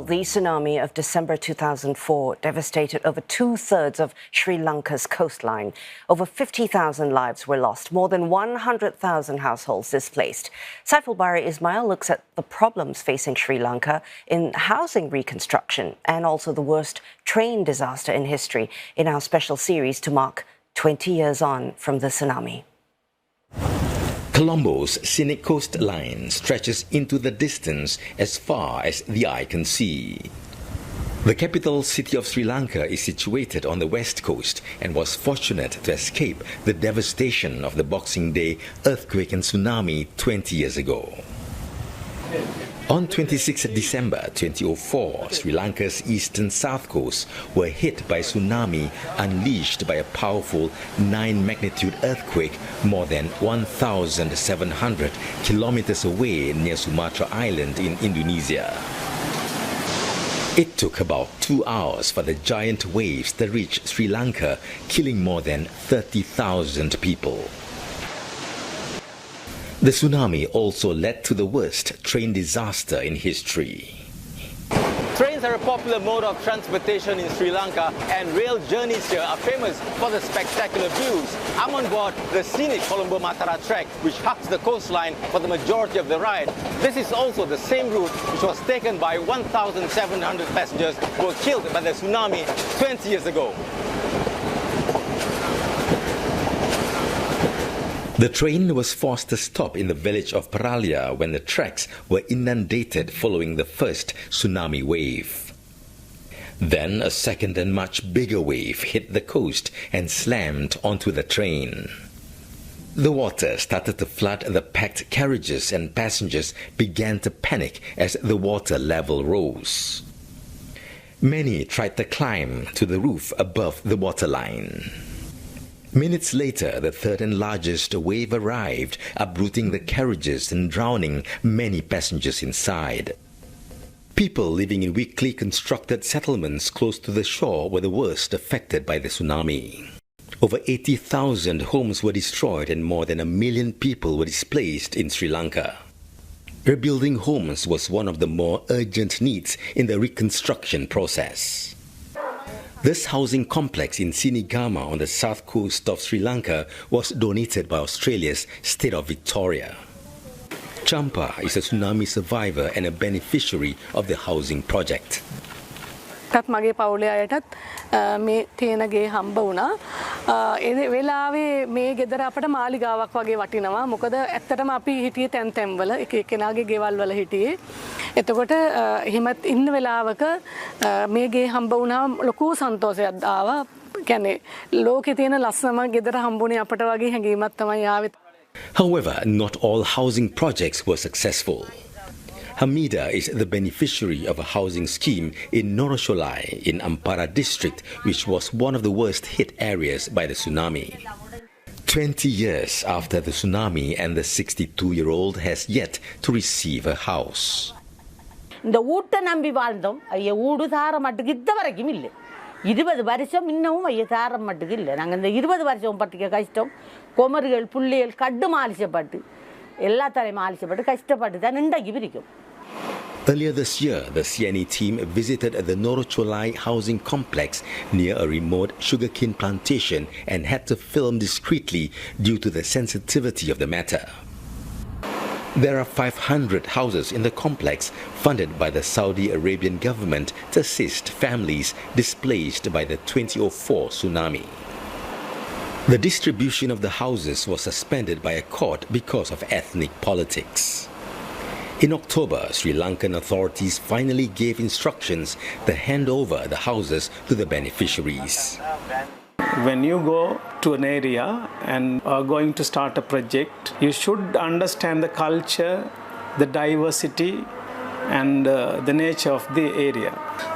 the tsunami of December 2004 devastated over two-thirds of Sri Lanka's coastline. Over 50,000 lives were lost, more than 100,000 households displaced. Saifulbahri Ismail looks at the problems facing Sri Lanka in housing reconstruction and also the worst train disaster in history in our special series to mark 20 years on from the tsunami. Colombo's scenic coastline stretches into the distance as far as the eye can see. The capital city of Sri Lanka is situated on the west coast and was fortunate to escape the devastation of the Boxing Day earthquake and tsunami 20 years ago. On 26 December 2004, Sri Lanka's eastern south coast were hit by tsunami unleashed by a powerful 9-magnitude earthquake more than 1,700 kilometers away near Sumatra Island in Indonesia. It took about 2 hours for the giant waves to reach Sri Lanka, killing more than 30,000 people. The tsunami also led to the worst train disaster in history. Trains are a popular mode of transportation in Sri Lanka, and rail journeys here are famous for the spectacular views. I'm on board the scenic Colombo-Matara track, which hugs the coastline for the majority of the ride. This is also the same route which was taken by 1,700 passengers who were killed by the tsunami 20 years ago. The train was forced to stop in the village of Paralia when the tracks were inundated following the first tsunami wave. Then a second and much bigger wave hit the coast and slammed onto the train. The water started to flood the packed carriages and passengers began to panic as the water level rose. Many tried to climb to the roof above the waterline. Minutes later, the third and largest wave arrived, uprooting the carriages and drowning many passengers inside. People living in weakly constructed settlements close to the shore were the worst affected by the tsunami. Over 80,000 homes were destroyed and more than 1 million people were displaced in Sri Lanka. Rebuilding homes was one of the more urgent needs in the reconstruction process. This housing complex in Sinigama on the south coast of Sri Lanka was donated by Australia's state of Victoria. Champa is a tsunami survivor and a beneficiary of the housing project. මගේ පවුලේ අයටත් මේ තේන ගේ හම්බ වුණා. ඒ වෙලාවේ මේ ගෙදර අපට මාලිගාවක් වගේ වටිනවා. මොකද ඇත්තටම අපි හිටියේ තැන් තැන්වල එක එක්කෙනාගේ ගෙවල් වල හිටියේ. එතකොට එහෙමත් ඉන්න වෙලාවක මේ ගේ හම්බ වුණාම ලොකු සන්තෝෂයක් ආවා. කියන්නේ ලෝකේ තියෙන ලස්සනම ගෙදර හම්බුනේ අපට වගේ හැඟීමක් තමයි ආවේ. However, not all housing projects were successful. Hamida is the beneficiary of a housing scheme in Norosholai in Ampara district, which was one of the worst hit areas by the tsunami. 20 years after the tsunami, and the 62-year-old has yet to receive a house. இந்த ஊட்ட நம்பி வாழ்ந்தோம். ஐயா ஊடு தார மட்டுக்கு இது வரைக்கும் இல்லை. 20 வருஷம் இன்னமும் ஐயா தார மட்டுக்கு இல்லை. நாங்கள் இந்த 20 வருஷம் பட்டிக்க கஷ்டம். குமரிகள் புள்ளிகள் கட்டு மாலிசப்பட்டு எல்லா தலையும் மாலிசப்பட்டு கஷ்டப்பட்டு தான் இன்றைக்கு பிரிக்கும். Earlier this year, the CNE team visited the Norocholai housing complex near a remote sugarcane plantation and had to film discreetly due to the sensitivity of the matter. There are 500 houses in the complex funded by the Saudi Arabian government to assist families displaced by the 2004 tsunami. The distribution of the houses was suspended by a court because of ethnic politics. In October, Sri Lankan authorities finally gave instructions to hand over the houses to the beneficiaries. When you go to an area and are going to start a project, you should understand the culture, the diversity, and the nature of the area.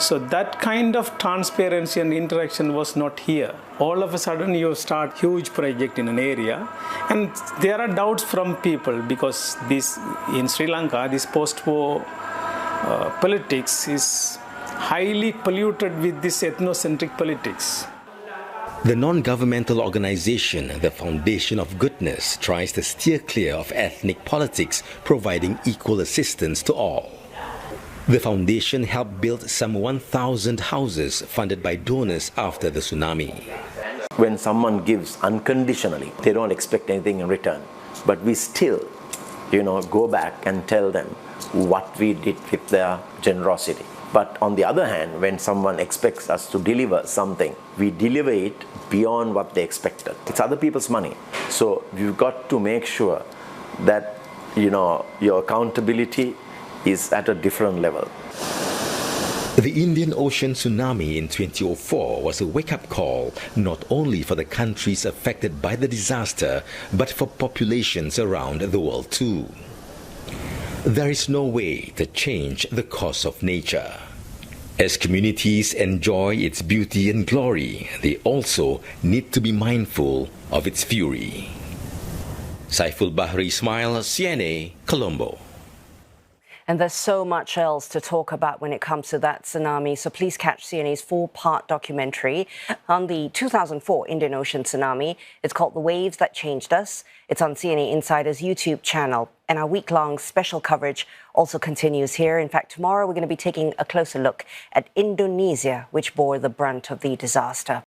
So that kind of transparency and interaction was not here. All of a sudden you start huge project in an area, and there are doubts from people because this in Sri Lanka, this post-war politics is highly polluted with this ethnocentric politics. The non-governmental organization, the Foundation of Goodness, tries to steer clear of ethnic politics, providing equal assistance to all. The foundation helped build some 1,000 houses funded by donors after the tsunami. When someone gives unconditionally, they don't expect anything in return. But we still, go back and tell them what we did with their generosity. But on the other hand, when someone expects us to deliver something, we deliver it beyond what they expected. It's other people's money. So you've got to make sure that, your accountability is at a different level. The Indian Ocean tsunami in 2004 was a wake-up call not only for the countries affected by the disaster, but for populations around the world too. There is no way to change the course of nature. As communities enjoy its beauty and glory, they also need to be mindful of its fury. Saifulbahri Ismail, CNA, Colombo. And there's so much else to talk about when it comes to that tsunami. So please catch CNA's 4-part documentary on the 2004 Indian Ocean tsunami. It's called The Waves That Changed Us. It's on CNA Insider's YouTube channel. And our week-long special coverage also continues here. In fact, tomorrow we're going to be taking a closer look at Indonesia, which bore the brunt of the disaster.